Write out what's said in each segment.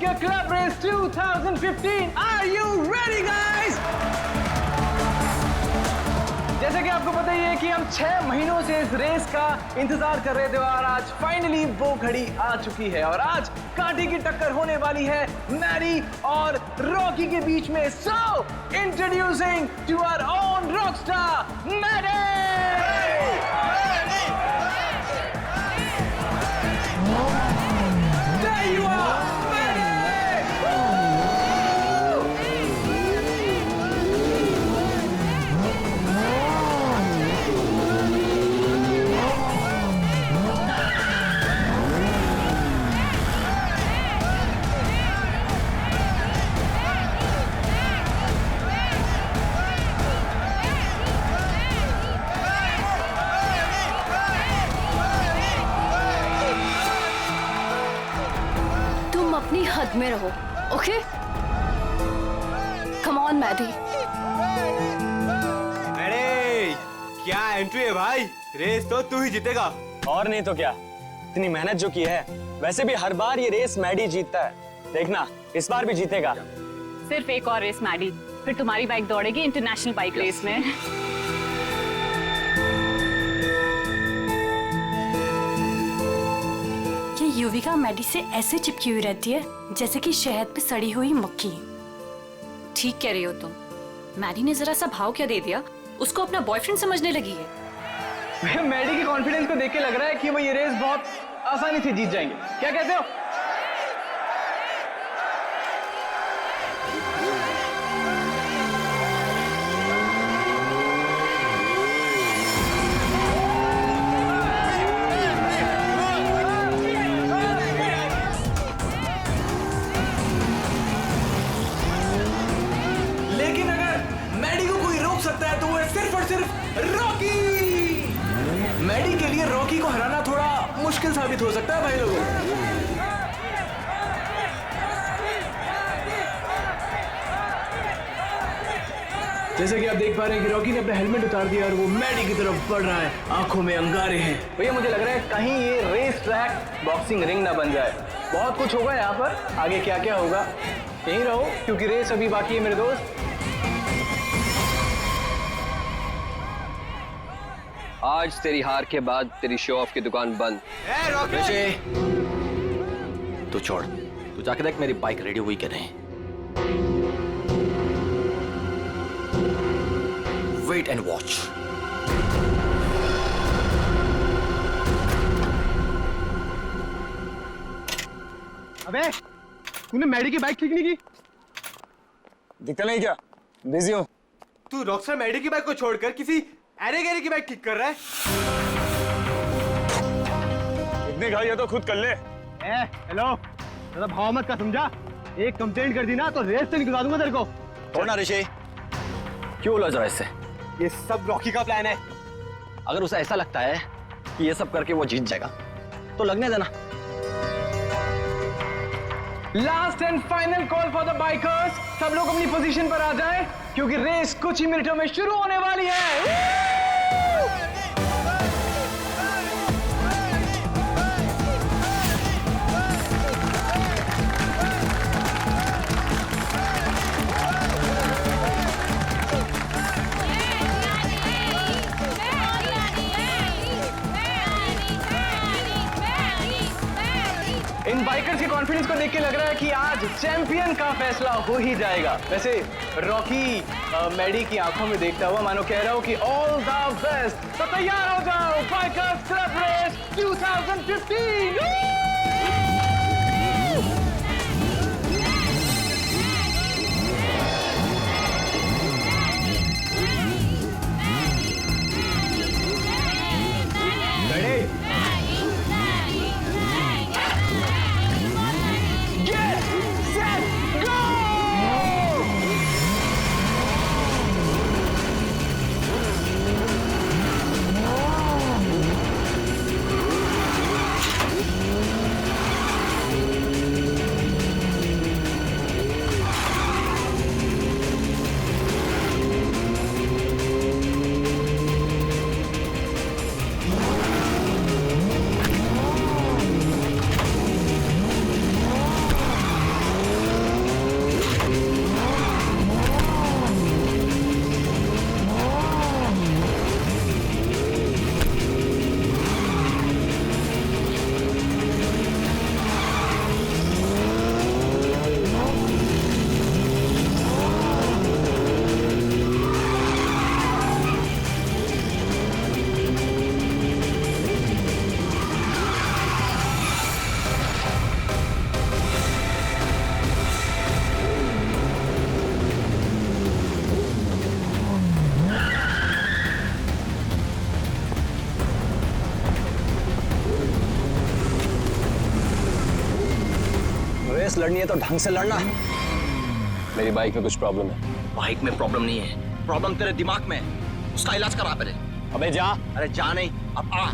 Biker Club Race 2015. Are you ready, guys? जैसे कि आपको पता ही है कि हम 6 महीनों से इस रेस का इंतजार कर रहे थे और आज फाइनली वो घड़ी आ चुकी है और आज कांटे की टक्कर होने वाली है मैडी और रॉकी के बीच में। So introducing to our own rockstar Maddy. There you are, अपनी हद में रहो, ओके? Come on Maddie. अरे क्या एंट्री है भाई, रेस तो तू ही जीतेगा। और नहीं तो क्या, इतनी मेहनत जो की है। वैसे भी हर बार ये रेस मैडी जीतता है, देखना इस बार भी जीतेगा। सिर्फ एक और रेस मैडी, फिर तुम्हारी बाइक दौड़ेगी इंटरनेशनल बाइक रेस में। युविका मैडी से ऐसे चिपकी हुई रहती है जैसे कि शहद पे सड़ी हुई मक्खी। ठीक कह रही हो तुम। मैडी ने जरा सा भाव क्या दे दिया, उसको अपना बॉयफ्रेंड समझने लगी है। मैडी की कॉन्फिडेंस को देख के लग रहा है कि वो ये रेस बहुत आसानी से जीत जाएंगे। क्या कहते हो? मैडी के लिए रॉकी को हराना थोड़ा मुश्किल साबित हो सकता है भाई लोगों। जैसे कि आप देख पा रहे हैं कि रॉकी ने अपना हेलमेट उतार दिया और वो मैडी की तरफ बढ़ रहा है, आंखों में अंगारे हैं। भैया मुझे लग रहा है कहीं ये रेस ट्रैक बॉक्सिंग रिंग ना बन जाए। बहुत कुछ होगा यहाँ पर, आगे क्या क्या होगा यहीं रहो क्योंकि रेस अभी बाकी है मेरे दोस्त। आज तेरी हार के बाद तेरी शो ऑफ की दुकान बंद। तू छोड़, तू जाके देख मेरी बाइक रेडी हुई कि नहीं। Wait and watch. अबे तूने मैडी की बाइक ठीक नहीं की? दिखता नहीं क्या, बिजी हूँ। तू रॉकस्टार मैडी की बाइक को छोड़कर किसी अरे गहरे की बाइक ठीक कर रहा है। इतनी घाई तो खुद कर ले। हेलो, ज़्यादा भाव मत का, समझा? एक कंप्लेंट कर दी ना तो रेस से निकलवा दूंगा तेरे को। छोड़ना ऋषि, क्यों उलझ रहा है इससे? ये सब रॉकी का प्लान है। अगर उसे ऐसा लगता है कि ये सब करके वो जीत जाएगा तो लगने देना। Last and final call for the bikers. सब लोग अपनी पोजीशन पर आ जाएं क्योंकि रेस कुछ ही मिनटों में शुरू होने वाली है। इन बाइकर्स के कॉन्फिडेंस को देख के लग रहा है कि आज चैंपियन का फैसला हो ही जाएगा। वैसे रॉकी मैडी की आंखों में देखता हुआ मानो कह रहा हूं कि ऑल द बेस्ट। तो तैयार हो जाओ, बाइकर्स क्लब रेस 2015। रेस लड़नी है तो ढंग से लड़ना। मेरी बाइक में कुछ प्रॉब्लम है। बाइक में प्रॉब्लम नहीं है, प्रॉब्लम तेरे दिमाग में है। उसका इलाज करा पहले। अबे जा। अरे जा नहीं, अब आ।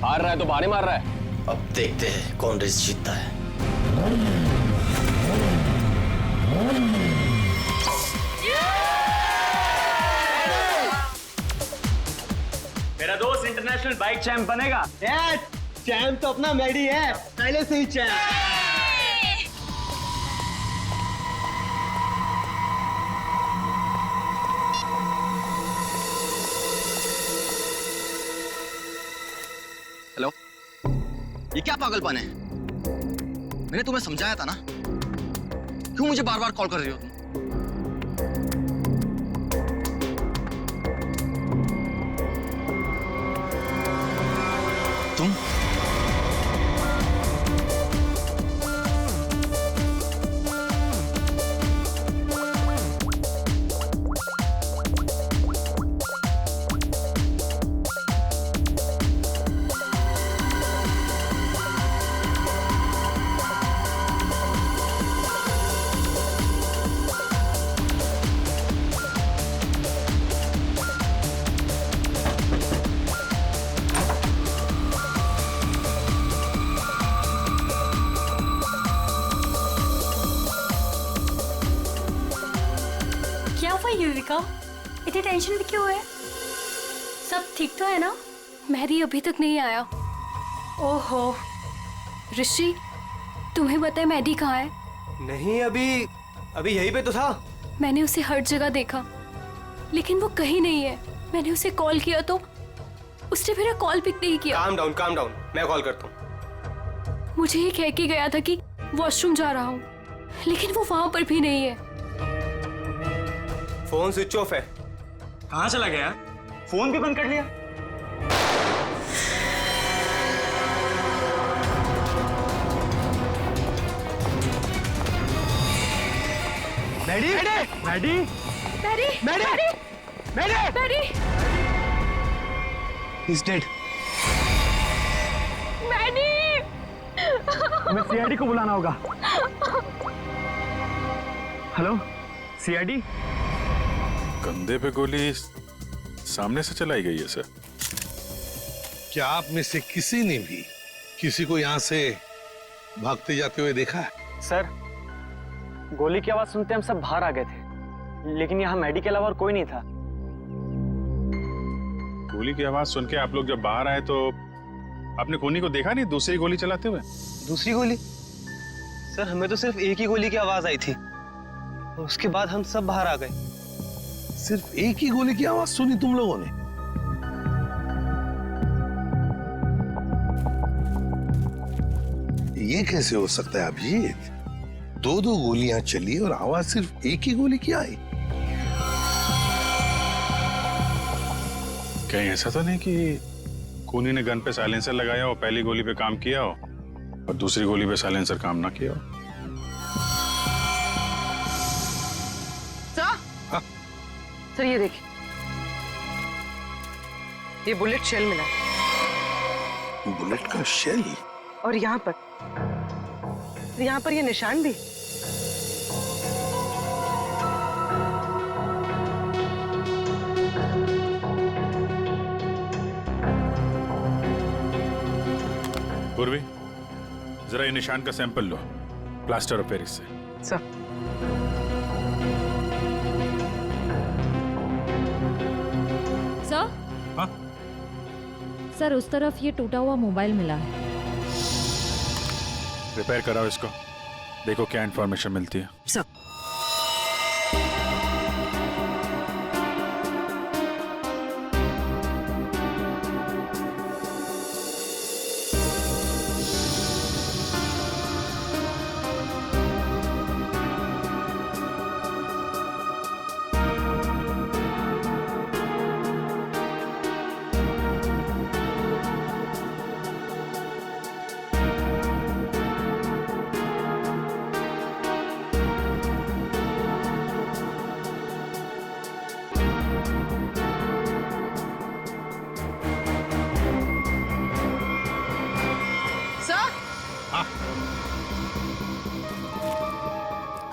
हार रहा है तो बाने मार रहा है। अब देखते हैं कौन रेस जीतता है। मेरा दोस्त इंटरनेशनल बाइक चैंप बनेगा। चैंप तो अपना मैडी है, पहले से ही चैंप। हेलो, ये क्या पागलपन है? मैंने तुम्हें समझाया था ना, क्यों मुझे बार बार कॉल कर रही हो तुम? क्या हुआ युविका, इतनी टेंशन में क्यों है? सब ठीक तो है ना? मैरी अभी तक नहीं आया। ओहो ऋषि, तुम्हें पता है मैडी कहाँ है? नहीं, अभी यहीं पे तो था। मैंने उसे हर जगह देखा लेकिन वो कहीं नहीं है। मैंने उसे कॉल किया तो उसने मेरा कॉल पिक नहीं किया। काम डाउन, मैं कॉल करता हूँ। मुझे ये कह के गया था कि वॉशरूम जा रहा हूँ, लेकिन वो वहां पर भी नहीं है। फोन स्विच ऑफ है। कहाँ चला गया? फोन भी बंद कर लिया। Maddy, Mary, Mary, Mary, He's dead. Mary. हमें सीआईडी को बुलाना होगा। Hello, CID. कंधे पे गोली सामने से चलाई गई है सर। क्या आप में से किसी ने भी किसी को यहाँ से भागते जाते हुए देखा है? सर, गोली की आवाज सुनते हम सब बाहर आ गए थे, लेकिन यहाँ मैडी के अलावा और कोई नहीं था। गोली की आवाज सुन के आप लोग जब बाहर आए तो आपने कोनी को देखा नहीं दूसरी गोली चलाते हुए? दूसरी गोली? सर, हमें तो सिर्फ एक ही गोली की आवाज आई थी, उसके बाद हम सब बाहर आ गए। सिर्फ एक ही गोली की आवाज सुनी तुम लोगों ने? ये कैसे हो सकता है अभिजीत? दो दो गोलियां चली और आवाज सिर्फ एक ही गोली की आई। कहीं ऐसा तो नहीं कि कोनी ने गन पे साइलेंसर लगाया हो, पहली गोली पे काम किया हो और दूसरी गोली पे साइलेंसर काम ना किया हो? सर ये देखिए, ये बुलेट शेल मिला। बुलेट का शेल? और यहाँ पर ये निशान भी। पूर्वी, जरा ये निशान का sample low plaster of Paris से। सर, हाँ? सर, उस तरफ ये टूटा हुआ मोबाइल मिला है। रिपेयर कराओ इसको, देखो क्या इन्फॉर्मेशन मिलती है। सर।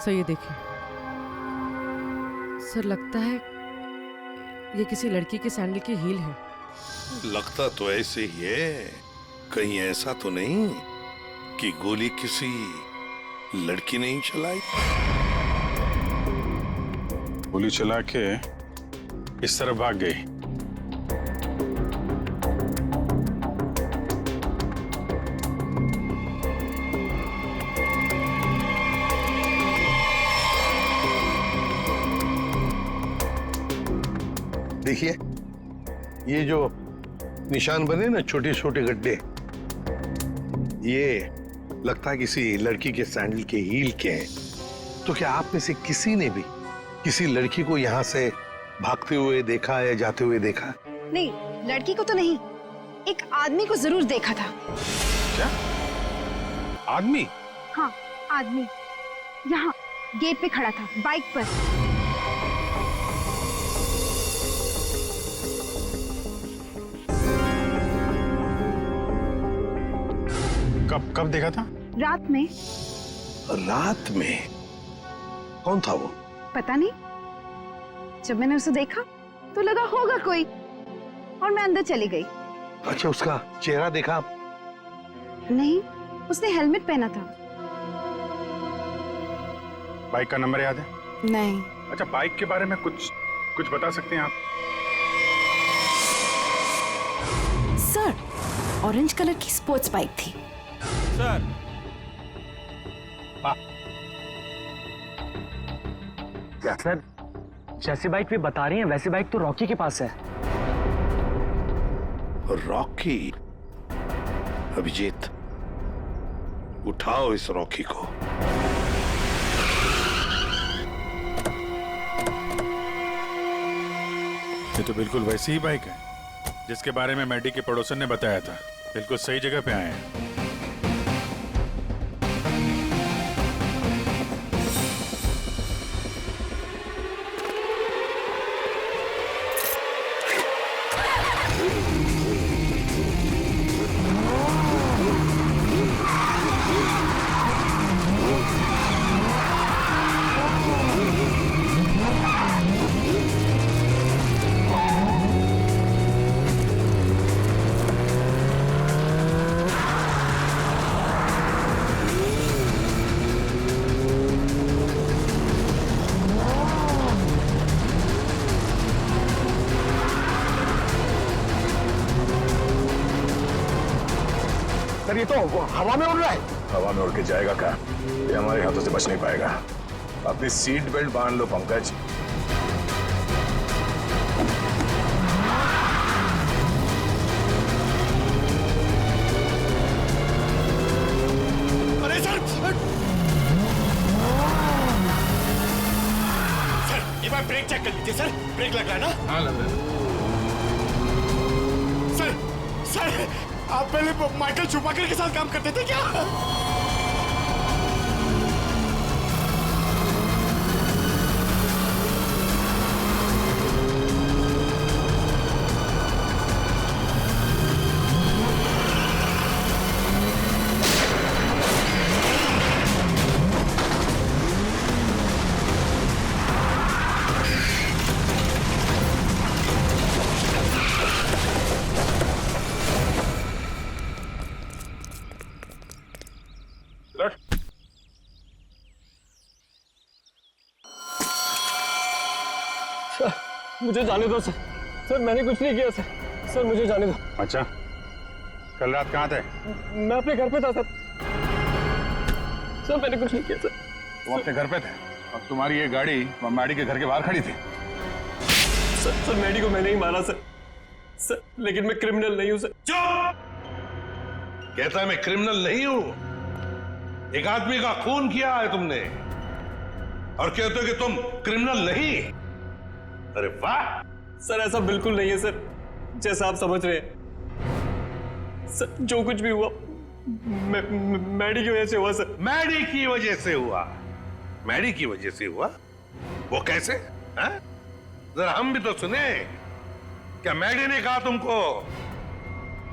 सर ये देखिए, सर लगता है ये किसी लड़की के सैंडल की हील है। लगता तो ऐसे ही है, कहीं ऐसा तो नहीं कि गोली किसी लड़की ने ही चलाई? गोली चला के इस तरफ भाग गई। देखिए, ये जो निशान बने ना, छोटे छोटे गड्ढे, ये लगता है किसी लड़की के सैंडल के हील के हैं। तो क्या आप में से किसी ने भी किसी लड़की को यहाँ से भागते हुए देखा या जाते हुए देखा? नहीं, लड़की को तो नहीं, एक आदमी को जरूर देखा था। क्या आदमी? हाँ, आदमी यहाँ गेट पे खड़ा था, बाइक पर। कब देखा था? रात में। रात में? कौन था वो? पता नहीं, जब मैंने उसे देखा तो लगा होगा कोई, और मैं अंदर चली गई। अच्छा, उसका चेहरा देखा? नहीं, उसने हेलमेट पहना था। बाइक का नंबर याद है? नहीं। अच्छा, बाइक के बारे में कुछ बता सकते हैं आप? सर, ऑरेंज कलर की स्पोर्ट्स बाइक थी। सर, क्या सर, जैसी बाइक भी बता रही हैं वैसी बाइक तो रॉकी के पास है। रॉकी? अभिजीत, उठाओ इस रॉकी को। ये तो बिल्कुल वैसी ही बाइक है जिसके बारे में मैडी के पड़ोसन ने बताया था। बिल्कुल सही जगह पे आए हैं। सर, ये तो हवा में उड़ रहा है। हवा में उड़ के जाएगा क्या? ये हमारे हाथों से बच नहीं पाएगा। अपनी सीट बेल्ट बांध लो पंकज। अरे सर, सर एक बार ब्रेक चेक कर लीजिए। सर, ब्रेक लग रहा है ना? हाँ, लग रहा है। सर, आप पहले माइकल शूमाकर के साथ काम करते थे क्या? मुझे जाने दो सर। सर, मैंने कुछ नहीं किया सर। सर, मुझे जाने दो। अच्छा, कल रात कहाँ थे? मैं अपने घर पे था सर। सर, मैंने कुछ नहीं किया सर। तुम अपने घर पे थे और तुम्हारी ये गाड़ी मैडी के घर के बाहर खड़ी थी? सर, मैडी को मैंने ही मारा सर। सर, लेकिन मैं क्रिमिनल नहीं हूँ सर। चुप! कहता है मैं क्रिमिनल नहीं हूं। एक आदमी का खून किया है तुमने और कहते हो कि तुम क्रिमिनल नहीं। अरे वाह! सर, ऐसा बिल्कुल नहीं है सर, जैसा आप समझ रहे हैं। सर, जो कुछ भी हुआ मैडी की वजह से हुआ सर। मैडी की वजह से हुआ? मैडी की वजह से हुआ? वो कैसे? हाँ? जरा हम भी तो सुने। क्या मैडी ने कहा तुमको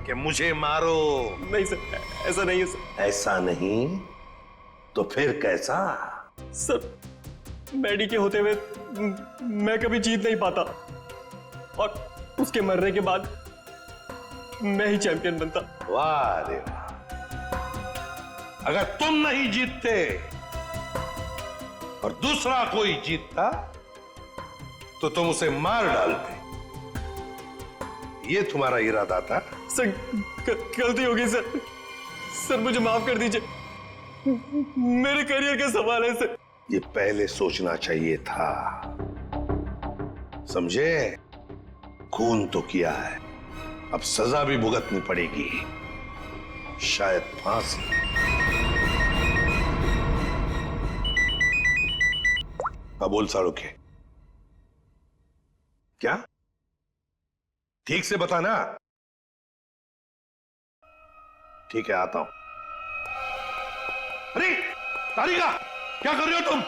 कि मुझे मारो? नहीं सर, ऐसा नहीं है सर। ऐसा नहीं तो फिर कैसा? सर, मैडी के होते हुए मैं कभी जीत नहीं पाता, और उसके मरने के बाद मैं ही चैंपियन बनता। वाह रे वाह। अगर तुम नहीं जीतते और दूसरा कोई जीतता तो तुम उसे मार डालते। ये तुम्हारा इरादा था? सर गलती हो गई सर। सर मुझे माफ कर दीजिए, मेरे करियर के सवाल है सर। ये पहले सोचना चाहिए था, समझे? खून तो किया है, अब सजा भी भुगतनी पड़ेगी, शायद फांसी। अब बोल साड़ोखे, क्या? ठीक से बताना। ठीक है, आता हूं। अरे तारिका, क्या कर रहे हो तुम?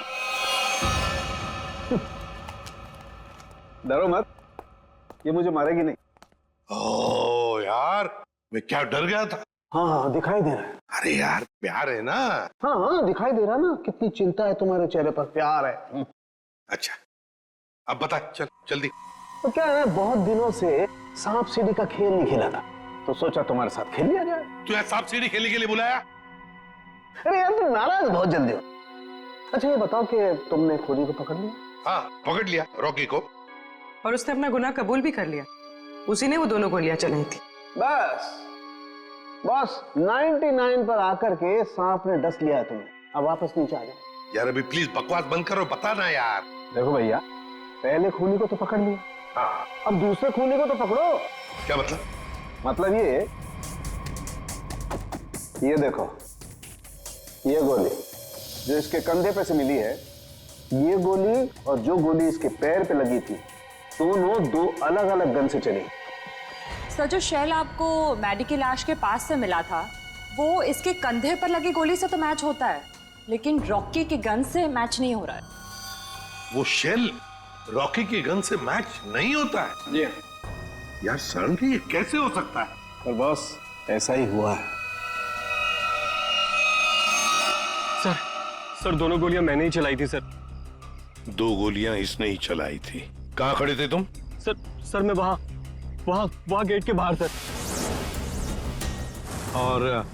डरो मत, ये मुझे मारेगी नहीं। ओ यार, मैं क्या डर गया था। हाँ दिखाई दे रहा है। अरे यार, प्यार है ना। हाँ दिखाई दे रहा ना, कितनी चिंता है तुम्हारे चेहरे पर, प्यार है। अच्छा, अब बता, चल जल्दी। तो क्या है, बहुत दिनों से सांप सीढ़ी का खेल नहीं खेला था, तो सोचा तुम्हारे साथ खेल लिया जाए। तू यहाँ सांप सीढ़ी खेलने के लिए बुलाया? अरे यार तुम नाराज बहुत जल्दी हो। अच्छा ये बताओ कि तुमने खूनी को पकड़ लिया? हाँ पकड़ लिया, रॉकी को। और उसने अपना गुनाह कबूल भी कर लिया, उसी ने वो दोनों गोलियां चलाई थी। बस 99 पर आकर के सांप ने डस लिया है तुम्हें, अब वापस नीचे आ जाओ। यार अभी प्लीज बकवास बंद करो, बता ना यार। देखो भैया, पहले खूनी को तो पकड़ लिया, हाँ अब दूसरे खूनी को तो पकड़ो। क्या मतलब? मतलब ये देखो, ये गोली जो इसके कंधे पे से मिली है, ये गोली और जो गोली इसके पैर पे लगी थी, दोनों दो अलग अलग गन से चली। सर जो शेल आपको मैडी की लाश के पास से मिला था, वो इसके कंधे पर लगी गोली से तो मैच होता है, लेकिन रॉकी की गन से मैच नहीं हो रहा है। वो शेल रॉकी की गन से मैच नहीं होता है? जी यार सडनली ये कैसे हो सकता है? पर बॉस ऐसा ही हुआ है। सर दोनों गोलियां मैंने ही चलाई थी सर। 2 गोलियां इसने ही चलाई थी। कहां खड़े थे तुम? सर मैं वहां गेट के बाहर सर। और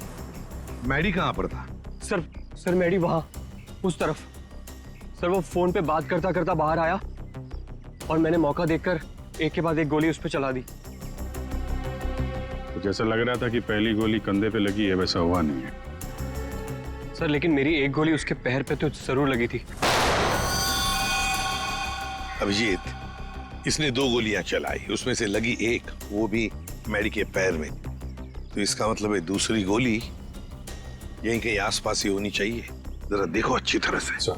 मैडी कहां पर था? सर मैडी वहां उस तरफ। सर वो फोन पे बात करता करता बाहर आया और मैंने मौका देखकर एक के बाद एक गोली उस पर चला दी। तो जैसा लग रहा था कि पहली गोली कंधे पे लगी है, वैसा हुआ नहीं है। सर लेकिन मेरी एक गोली उसके पैर पे तो जरूर लगी थी। अभिजीत, इसने 2 गोलियां चलाई, उसमें से लगी एक, वो भी मैडी के पैर में। तो इसका मतलब है दूसरी गोली यहीं कहीं आसपास ही होनी चाहिए। जरा देखो अच्छी तरह से।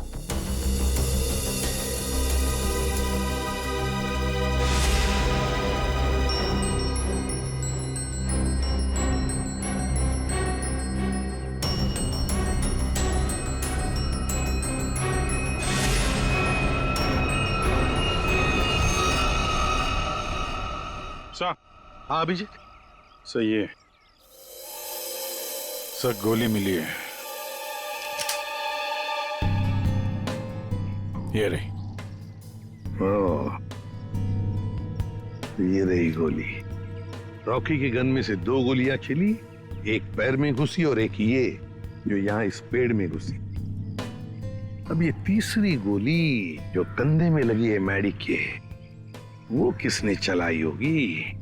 हाँ अभिजीत, सही है सर, गोली मिली है, ये रही। ओह, ये रही गोली। रॉकी की गन में से 2 गोलियां चली, एक पैर में घुसी और एक ये जो यहाँ इस पेड़ में घुसी। अब ये तीसरी गोली जो कंधे में लगी है मैडी के, वो किसने चलाई होगी?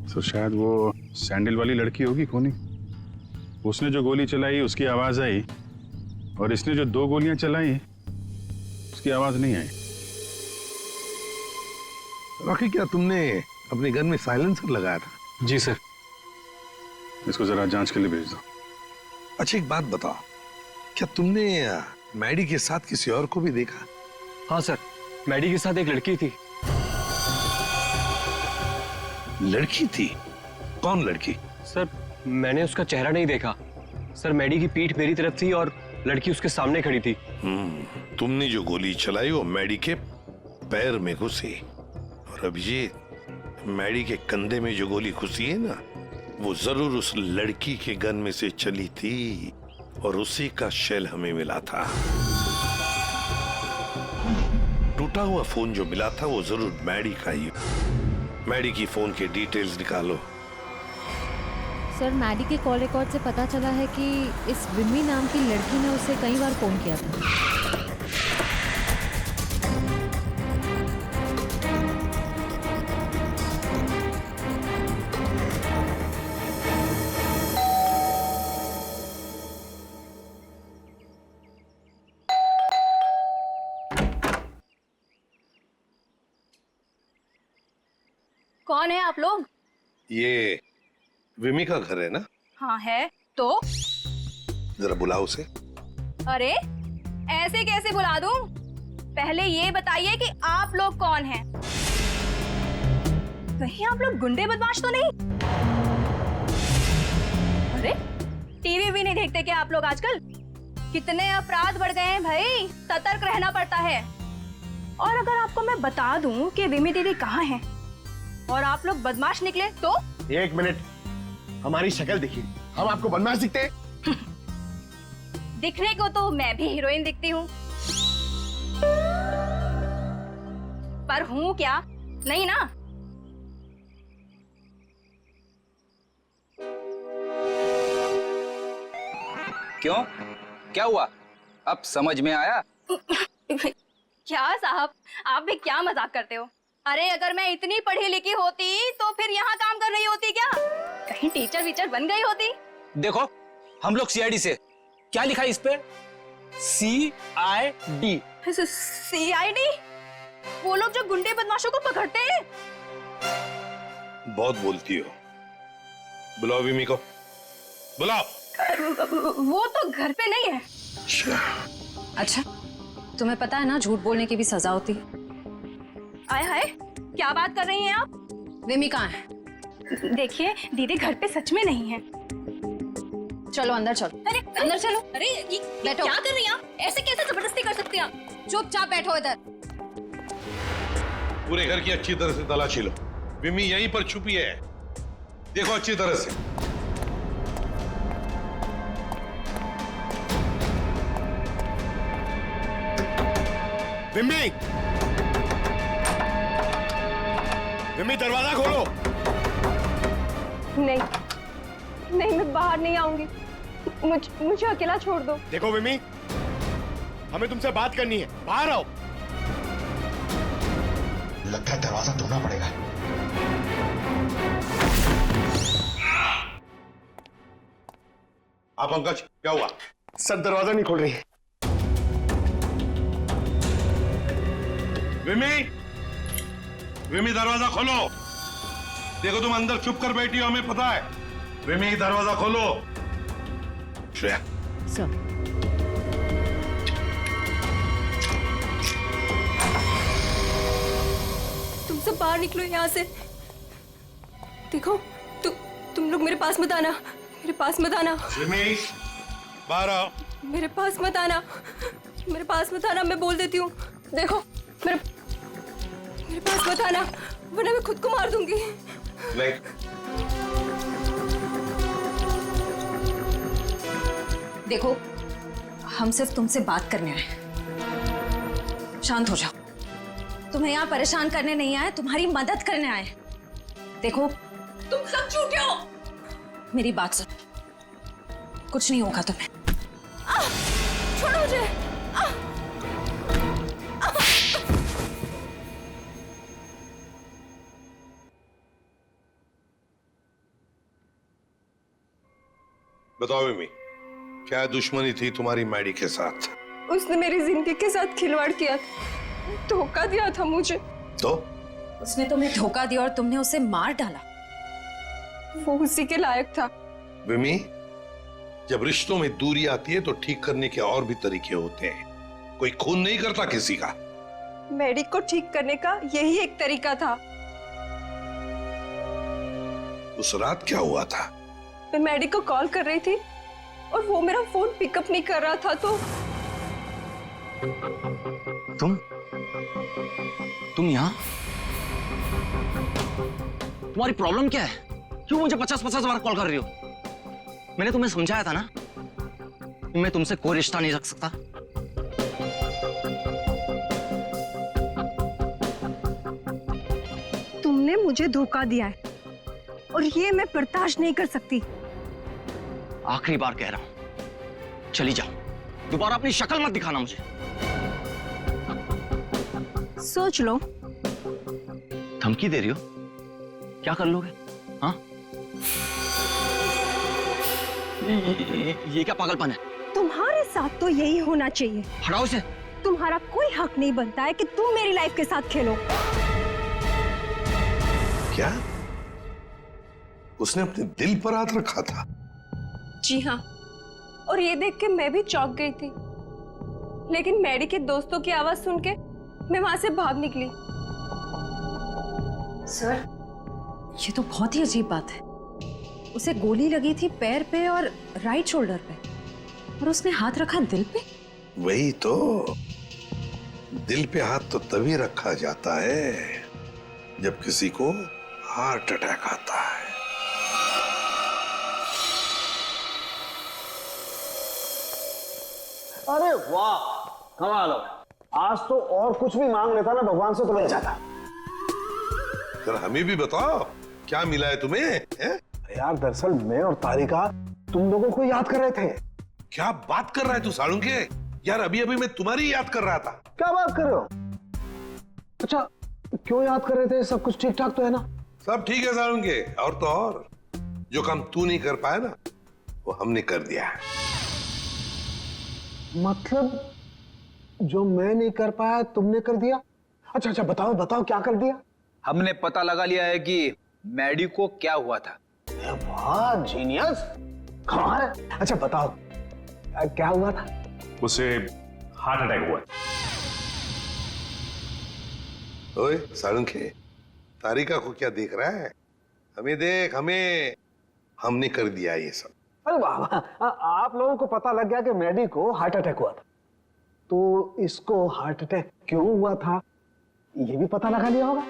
तो शायद वो सैंडल वाली लड़की होगी खूनी। उसने जो गोली चलाई उसकी आवाज आई, और इसने जो 2 गोलियां चलाई उसकी आवाज नहीं आई। रॉकी, क्या तुमने अपनी गन में साइलेंसर लगाया था? जी सर। इसको जरा जांच के लिए भेज दो। अच्छा एक बात बताओ, क्या तुमने मैडी के साथ किसी और को भी देखा? हाँ सर, मैडी के साथ एक लड़की थी। लड़की थी? कौन लड़की? सर मैंने उसका चेहरा नहीं देखा। सर मैडी की पीठ मेरी तरफ थी और लड़की उसके सामने खड़ी थी। तुमने जो गोली चलाई वो मैडी के पैर में घुसी, और अभिजीत, मैडी के कंधे में जो गोली घुसी है ना, वो जरूर उस लड़की के गन में से चली थी, और उसी का शेल हमें मिला था। टूटा हुआ फोन जो मिला था वो जरूर मैडी का ही हो। मैडी की फोन के डिटेल्स निकालो। सर मैडी के कॉल रिकॉर्ड से पता चला है कि इस विमी नाम की लड़की ने उसे कई बार फोन किया था। कौन है आप लोग? ये विमी का घर है ना? हाँ है। तो जरा बुलाओ उसे। अरे ऐसे कैसे बुला दूं? पहले ये बताइए कि आप लोग कौन हैं? कहीं आप लोग गुंडे बदमाश तो नहीं? अरे टीवी भी नहीं देखते क्या आप लोग आजकल? कितने अपराध बढ़ गए हैं भाई, सतर्क रहना पड़ता है। और अगर आपको मैं बता दूं कि विमी दीदी कहाँ है और आप लोग बदमाश निकले तो? एक मिनट, हमारी शक्ल देखिए, हम आपको बदमाश दिखते हैं? दिखने को तो मैं भी हीरोइन दिखती हूँ, पर हूँ क्या? नहीं ना। क्यों, क्या हुआ? अब समझ में आया? क्या साहब, आप भी क्या मजाक करते हो? अरे अगर मैं इतनी पढ़ी लिखी होती तो फिर यहाँ काम कर रही होती क्या? कहीं टीचर वीचर बन गई होती। देखो हम लोग सीआईडी से, क्या लिखा है इस पे? CID। CID? वो लोग जो गुंडे बदमाशों को पकड़ते हैं। बहुत बोलती हो। बुलाओ विमी को, बुलाओ। वो तो घर पे नहीं है। अच्छा, तुम्हें पता है ना झूठ बोलने की भी सजा होती है। आए हाय, क्या बात कर रही हैं आप? विमी कहाँ है? देखिए दीदी घर पे सच में नहीं है। चलो अंदर चलो। अरे अंदर चलो। अरे ये बैठो। क्या कर रही हैं आप? ऐसे कैसे जबरदस्ती कर सकती हैं आप? चुपचाप बैठो इधर। पूरे घर की अच्छी तरह से तलाशी लो। विमी यहीं पर छुपी है, देखो अच्छी तरह से। विमी, विमी दरवाजा खोलो। नहीं नहीं, मैं बाहर नहीं आऊंगी। मुझे अकेला छोड़ दो। देखो विमी, हमें तुमसे बात करनी है, बाहर आओ। लगता है दरवाजा ढूंढना पड़ेगा। आप पंकज, क्या हुआ? सर दरवाजा नहीं खोल रही। विमी, विमी दरवाजा खोलो। देखो तुम अंदर चुप कर बैठी हो, हमें पता है। विमी दरवाजा खोलो। श्रेया। सर। तुम सब बाहर निकलो यहाँ से। देखो तुम लोग मेरे पास मत आना, मेरे पास मत आना। विमी बाहर आओ। मेरे पास मत आना, मेरे पास मत आना, मैं बोल देती हूँ। देखो मेरे पास मत आना, वरना मैं खुद को मार दूंगी। नहीं। देखो हम सिर्फ तुमसे बात करने आए, शांत हो जाओ। तुम्हें यहाँ परेशान करने नहीं आए, तुम्हारी मदद करने आए। देखो तुम सब झूठे हो। मेरी बात सुनो, कुछ नहीं होगा तुम्हें। छोड़ो मुझे। बताओ विमी, क्या दुश्मनी थी तुम्हारी मैडी के साथ? उसने मेरी जिंदगी के साथ खिलवाड़ किया था, धोखा दिया था मुझे। तो उसने तुम्हें धोखा दिया और तुमने उसे मार डाला। वो उसी के लायक था। विमी, जब रिश्तों में दूरी आती है तो ठीक करने के और भी तरीके होते हैं। कोई खून नहीं करता किसी का। मैडी को ठीक करने का यही एक तरीका था। उस रात क्या हुआ था? मैं मैडी को कॉल कर रही थी और वो मेरा फोन पिकअप नहीं कर रहा था, तो तुम यहाँ? तुम्हारी प्रॉब्लम क्या है? क्यों मुझे 50-50 बार कॉल कर रही हो? मैंने तुम्हें समझाया था ना, मैं तुमसे कोई रिश्ता नहीं रख सकता। तुमने मुझे धोखा दिया है और ये मैं बर्दाश्त नहीं कर सकती। आखिरी बार कह रहा हूं, चली जाओ, दोबारा अपनी शक्ल मत दिखाना मुझे। सोच लो। धमकी दे रही हो? क्या कर लोगे? हाँ? ये क्या पागलपन है? तुम्हारे साथ तो यही होना चाहिए। हटाओ इसे। तुम्हारा कोई हक नहीं बनता है कि तुम मेरी लाइफ के साथ खेलो। क्या उसने अपने दिल पर हाथ रखा था? जी हाँ, और ये देख के मैं भी चौंक गई थी, लेकिन मैडी के दोस्तों की आवाज सुन के मैं वहां से भाग निकली। सर, ये तो बहुत ही अजीब बात है। उसे गोली लगी थी पैर पे और राइट शोल्डर पे, और उसने हाथ रखा दिल पे। वही तो, दिल पे हाथ तो तभी रखा जाता है जब किसी को हार्ट अटैक आता है। अरे वाह, कमाल हो। आज तो और कुछ भी मांग लेता ना भगवान से तो मिल जाता। जरा हमें भी बताओ क्या मिला है तुम्हें? यार दरअसल मैं और तारिका तुम लोगों को याद कर रहे थे। क्या बात कर रहा है तू सालुंके? यार अभी अभी मैं तुम्हारी याद कर रहा था। क्या बात कर रहे हो? अच्छा, क्यों याद कर रहे थे? सब कुछ ठीक ठाक तो है ना? सब ठीक है सालुंके, और तो और जो काम तू नहीं कर पाया ना, वो हमने कर दिया है। मतलब जो मैं नहीं कर पाया तुमने कर दिया? अच्छा अच्छा, बताओ बताओ क्या कर दिया? हमने पता लगा लिया है कि मैडी को क्या हुआ था। वाह जीनियस, कमाल है। अच्छा बताओ क्या हुआ था? उसे हार्ट अटैक हुआ। ओए सालुंके, तारिका को क्या देख रहा है? हमें देख, हमें। हमने कर दिया ये सब। अरे वाह, आप लोगों को पता लग गया कि मैडी को हार्ट अटैक हुआ था, तो इसको हार्ट अटैक क्यों हुआ था ये भी पता लगा लिया होगा।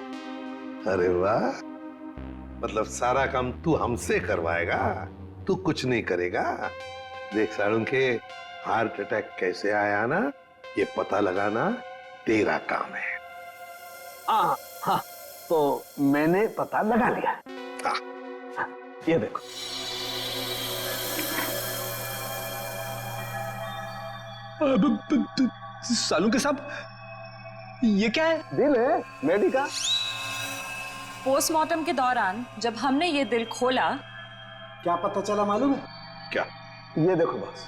अरे वाह, मतलब सारा काम तू हमसे करवाएगा, तू कुछ नहीं करेगा। देख सालुंके, हार्ट अटैक कैसे आया ना, ये पता लगाना तेरा काम है। हाँ, तो मैंने पता लगा लिया। हाँ, ये देखो। सालुंके साहब, ये क्या है? दिल है मैडी का। पोस्टमार्टम के दौरान जब हमने ये दिल खोला, क्या पता चला मालूम है? क्या? ये देखो बस,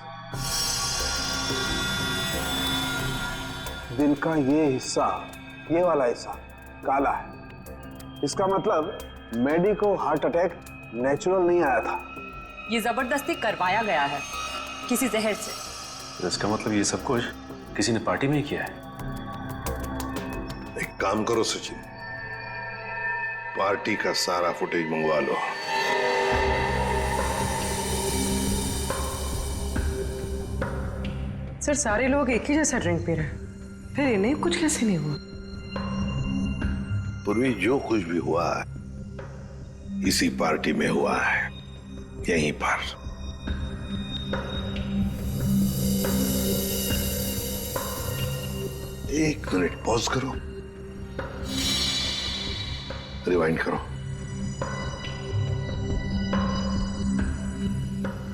दिल का ये हिस्सा, ये वाला हिस्सा काला है। इसका मतलब मैडी को हार्ट अटैक नेचुरल नहीं आया था। ये जबरदस्ती करवाया गया है किसी जहर से। तो इसका मतलब ये सब कुछ किसी ने पार्टी में ही किया है। एक काम करो सचिन, पार्टी का सारा फुटेज मंगवा लो। सर, सारे लोग एक ही जैसा ड्रिंक पी रहे हैं, फिर इन्हें कुछ कैसे नहीं हुआ? पूर्वी, जो कुछ भी हुआ है इसी पार्टी में हुआ है, यहीं पर। एक मिनट पॉज करो, रिवाइंड करो,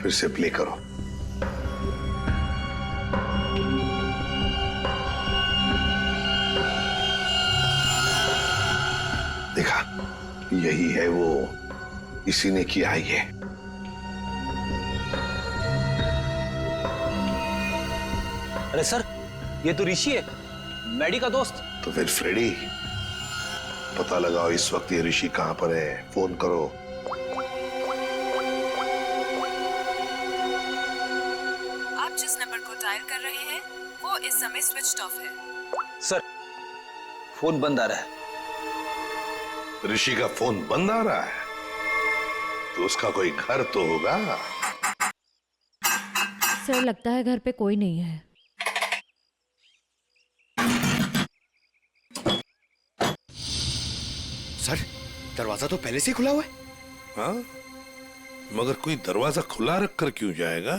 फिर से प्ले करो। देखा, यही है वो, इसी ने किया है ये। अरे सर, ये तो ऋषि है, मैडी का दोस्त। तो फिर फ्रेडी, पता लगाओ इस वक्त ये ऋषि कहां पर है, फोन करो। आप जिस नंबर को डायल कर रहे हैं वो इस समय स्विच्ड ऑफ है। सर, फोन बंद आ रहा है। ऋषि का फोन बंद आ रहा है, तो उसका कोई घर तो होगा। सर, लगता है घर पे कोई नहीं है। सर, दरवाजा तो पहले से ही खुला हुआ है। हाँ, मगर कोई दरवाजा खुला रखकर क्यों जाएगा?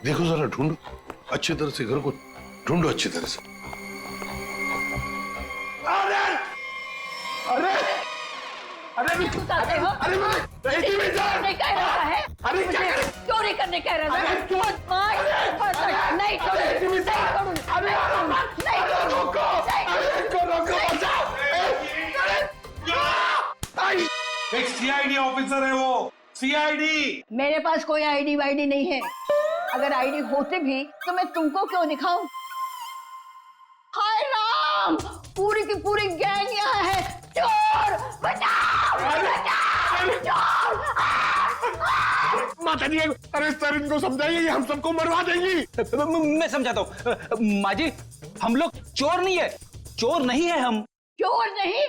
देखो जरा, ढूंढो। अच्छी तरह से घर को ढूंढो, अच्छी तरह से। अरे अरे अरे हो? अरे नहीं कह रहा है, अरे चोरी करने कह रहा है। नहीं एक सीआईडी ऑफिसर है वो, सीआईडी। मेरे पास कोई आईडी वाईडी नहीं है। अगर आईडी होते भी तो मैं तुमको क्यों दिखाऊं? हाय राम, पूरी की पूरी गैंग यहाँ है। चोर बचाओ, बचाओ, चोर। माता जी, अरे सर इनको समझाइए, ये हम सबको मरवा देंगी। मैं समझाता हूँ माँ जी, हम लोग चोर नहीं है, चोर नहीं है हम। चोर नहीं?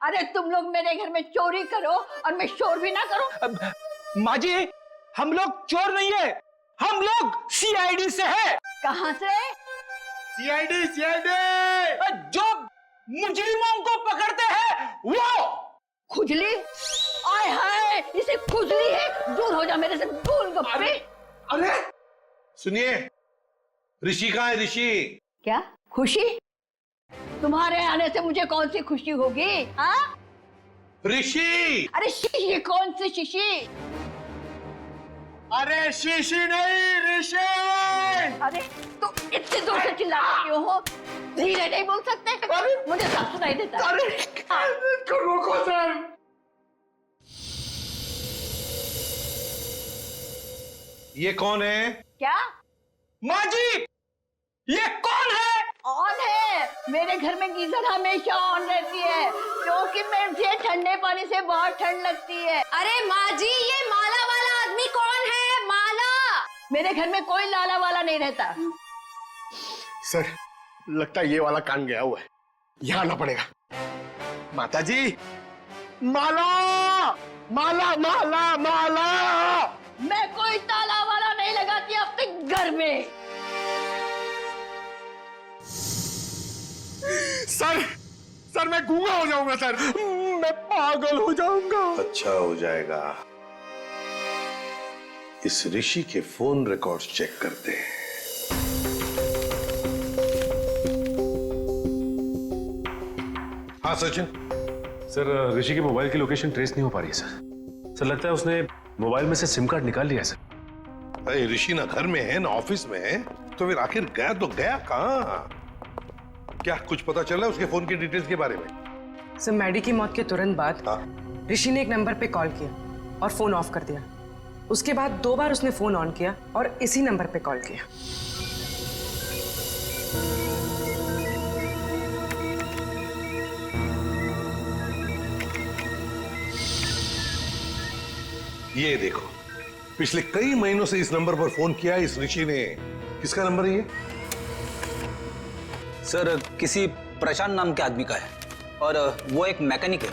अरे तुम लोग मेरे घर में चोरी करो और मैं शोर भी ना करूं। माँ जी, हम लोग चोर नहीं है, हम लोग सीआईडी से है। कहाँ से? सीआईडी, जो मुजरिमों को पकड़ते हैं वो। खुजली? आय हाय, इसे खुजली है। दूर हो जा मेरे से, गोलगप्पे। अरे सुनिए, ऋषि कहाँ है? ऋषि क्या खुशी? तुम्हारे आने से मुझे कौन सी खुशी होगी? हाँ ऋषि। अरे शीशी कौन सी शीशी? अरे शीशी नहीं, ऋषि। अरे तो इतने जोर से चिल्ला रही हो, धीरे नहीं बोल सकते? मुझे सब सुनाई देता है। अरे रोको सर। ये कौन है? क्या? माँ जी, ये कौन है? ऑन है। मेरे घर में गीजर हमेशा ऑन रहती है, क्योंकि मुझे ठंडे पानी से बहुत ठंड लगती है। अरे माँ जी, ये माला वाला आदमी कौन है? माला? मेरे घर में कोई लाला वाला नहीं रहता। सर लगता है ये वाला कान गया हुआ है, यहाँ आना पड़ेगा। माता जी, माला माला माला माला। मैं कोई ताला वाला नहीं लगाती अपने घर में। सर मैं गूंगा हो जाऊंगा सर, मैं पागल हो जाऊंगा। अच्छा हो जाएगा। इस ऋषि के फोन रिकॉर्ड्स चेक करते हैं। हाँ सचिन। सर ऋषि के मोबाइल की लोकेशन ट्रेस नहीं हो पा रही है सर लगता है उसने मोबाइल में से सिम कार्ड निकाल लिया है सर। अरे ऋषि ना घर में है ना ऑफिस में है, तो फिर आखिर गया तो गया कहाँ? क्या कुछ पता चला उसके फोन की डिटेल्स के बारे में? सर मैडी की मौत के तुरंत बाद ऋषि ने एक नंबर पे कॉल किया और फोन ऑफ कर दिया। उसके बाद 2 बार उसने फोन ऑन किया और इसी नंबर पे कॉल किया। ये देखो, पिछले कई महीनों से इस नंबर पर फोन किया इस ऋषि ने। किसका नंबर है ये? सर किसी प्रशांत नाम के आदमी का है और वो एक मैकेनिक है।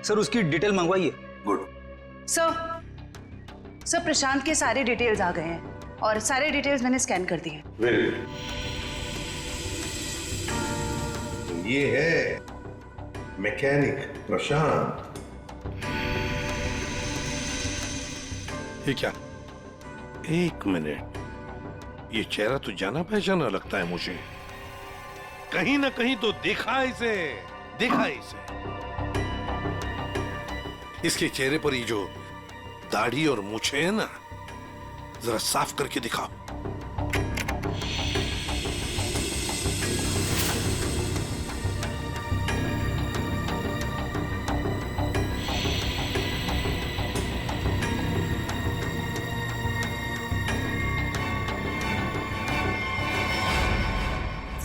सर उसकी डिटेल मंगवाइए। गुड। सर प्रशांत के सारे डिटेल्स आ गए हैं और सारे डिटेल्स मैंने स्कैन कर दिए। Very good. तो ये है मैकेनिक प्रशांत। ये क्या? एक मिनट, ये चेहरा तो जाना पहचाना लगता है मुझे। कहीं ना कहीं तो देखा इसे, देखा इसे। इसके चेहरे पर ये जो दाढ़ी और मूछें है ना, जरा साफ करके दिखाओ।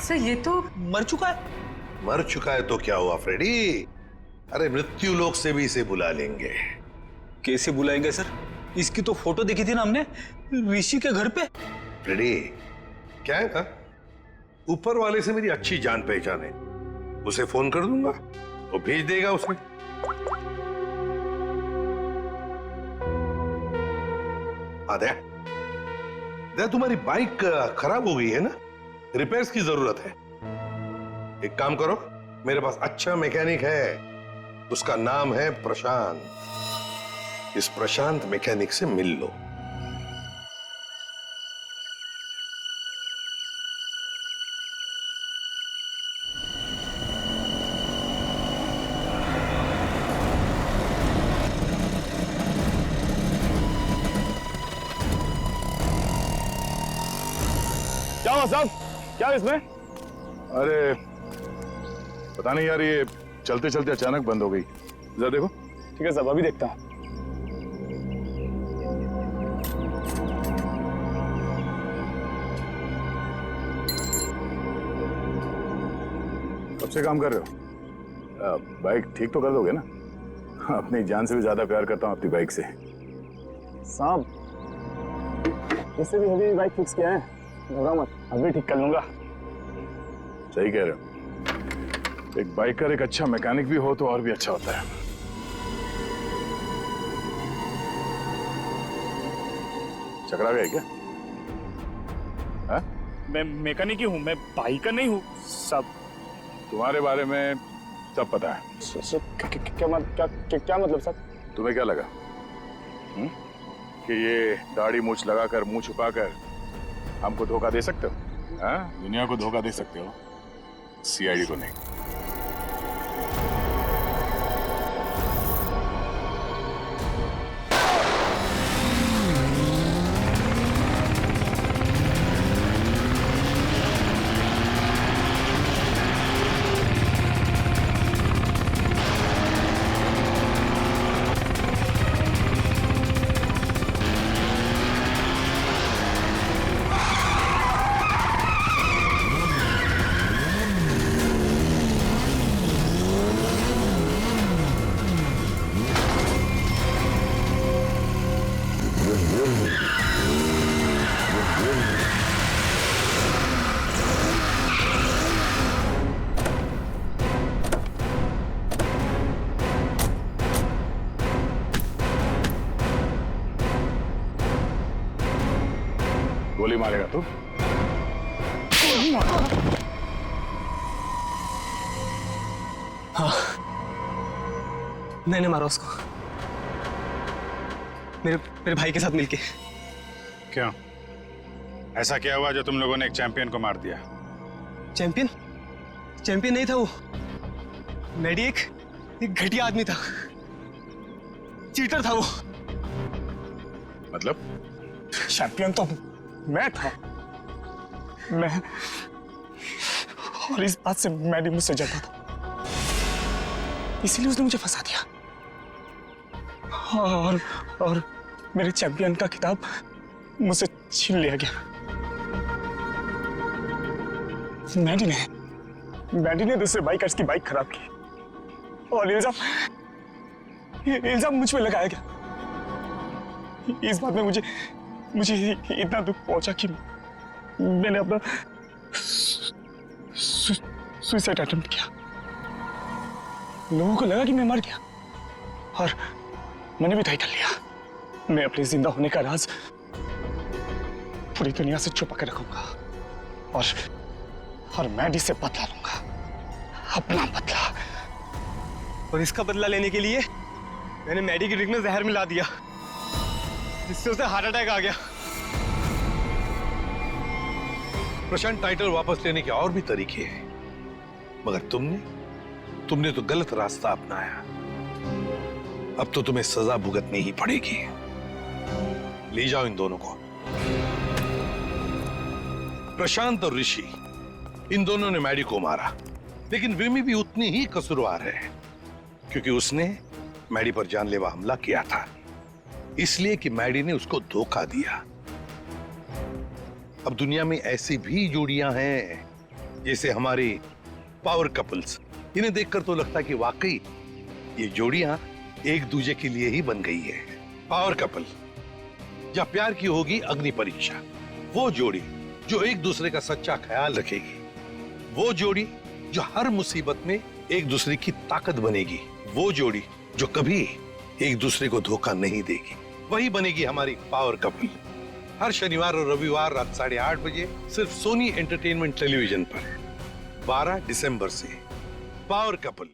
सर ये तो मर चुका है। मर चुका है तो क्या हुआ फ्रेडी? अरे मृत्यु लोक से भी इसे बुला लेंगे। कैसे बुलाएंगे सर? इसकी तो फोटो देखी थी ना हमने ऋषि के घर पे। फ्रेडी, क्या है ना, ऊपर वाले से मेरी अच्छी जान पहचान है। उसे फोन कर दूंगा, वो भेज देगा उसमें। आद्या, तुम्हारी बाइक खराब हो गई है ना, रिपेयर्स की जरूरत है। एक काम करो, मेरे पास अच्छा मैकेनिक है, उसका नाम है प्रशांत। इस प्रशांत मैकेनिक से मिल लो। हुआ साहब? क्या इसमें? अरे पता नहीं यार, ये चलते चलते अचानक बंद हो गई। जरा देखो। ठीक है साहब, अभी देखता हूँ। कब से काम कर रहे हो? बाइक ठीक तो कर दोगे ना? अपनी जान से भी ज्यादा प्यार करता हूँ अपनी बाइक से। साहब, इससे भी हेवी बाइक फिक्स किया है, घबराओ मत, अभी ठीक कर लूंगा। सही कह रहे हो। एक बाइकर एक अच्छा मैकेनिक भी हो तो और भी अच्छा होता है। चकरा गए क्या? हा? मैं मैकेनिक ही हूँ, मैं बाइकर नहीं हूँ सब। तुम्हारे बारे में सब पता है। क्या मतलब सर? तुम्हें क्या लगा कि ये दाढ़ी मूछ लगाकर मुंह छुपाकर हमको धोखा दे सकते हो? हाँ? दुनिया को धोखा दे सकते हो, सीआईडी को नहीं। गोली मारेगा तू? हाँ, मैंने मारा उसको, मेरे भाई के साथ मिलके। क्यों? ऐसा क्या हुआ जो तुम लोगों ने एक चैंपियन को मार दिया? चैंपियन? चैंपियन नहीं था वो, मैडी एक घटिया आदमी था, चीटर था वो। मतलब? चैंपियन तो मैं था, मैं, और इस बात से मैडी मुझसे जलता था, इसीलिए उसने मुझे फंसा दिया। और मेरे चैंपियन का खिताब मुझसे छीन लिया गया। मैडी ने दूसरे बाइकर्स की बाइक खराब की और इल्जाम मुझ पे लगाया गया। इस बात में मुझे इतना दुख पहुंचा कि मैंने अपना सुसाइड अटेम्प्ट किया। लोगों को लगा कि मैं मर गया और मैंने भी तय कर लिया, मैं अपने जिंदा होने का राज पूरी दुनिया से छुपा के रखूंगा और मैडी से बदला लूंगा, अपना बदला। और इसका बदला लेने के लिए मैंने मैडी की ड्रिंक में जहर मिला दिया, जिससे उसे हार्ट अटैक आ गया। प्रशांत, टाइटल वापस लेने के और भी तरीके हैं, मगर तुमने तो गलत रास्ता अपनाया। अब तो तुम्हें सजा भुगतनी ही पड़ेगी। ले जाओ इन दोनों को। प्रशांत और ऋषि, इन दोनों ने मैडी को मारा, लेकिन विमी भी उतनी ही कसूरवार है, क्योंकि उसने मैडी पर जानलेवा हमला किया था, इसलिए कि मैडी ने उसको धोखा दिया। अब दुनिया में ऐसी भी जोड़ियां हैं, जैसे हमारी पावर कपल्स। इन्हें देखकर तो लगता है कि वाकई ये जोड़ियां एक दूसरे के लिए ही बन गई है। पावर कपल, जब प्यार की होगी अग्नि परीक्षा, वो जोड़ी जो एक दूसरे का सच्चा ख्याल रखेगी, वो जोड़ी जो हर मुसीबत में एक दूसरे की ताकत बनेगी, वो जोड़ी जो कभी एक दूसरे को धोखा नहीं देगी, वही बनेगी हमारी पावर कपल। हर शनिवार और रविवार रात 8:30 बजे सिर्फ सोनी एंटरटेनमेंट टेलीविजन पर 12 दिसंबर से पावर कपल।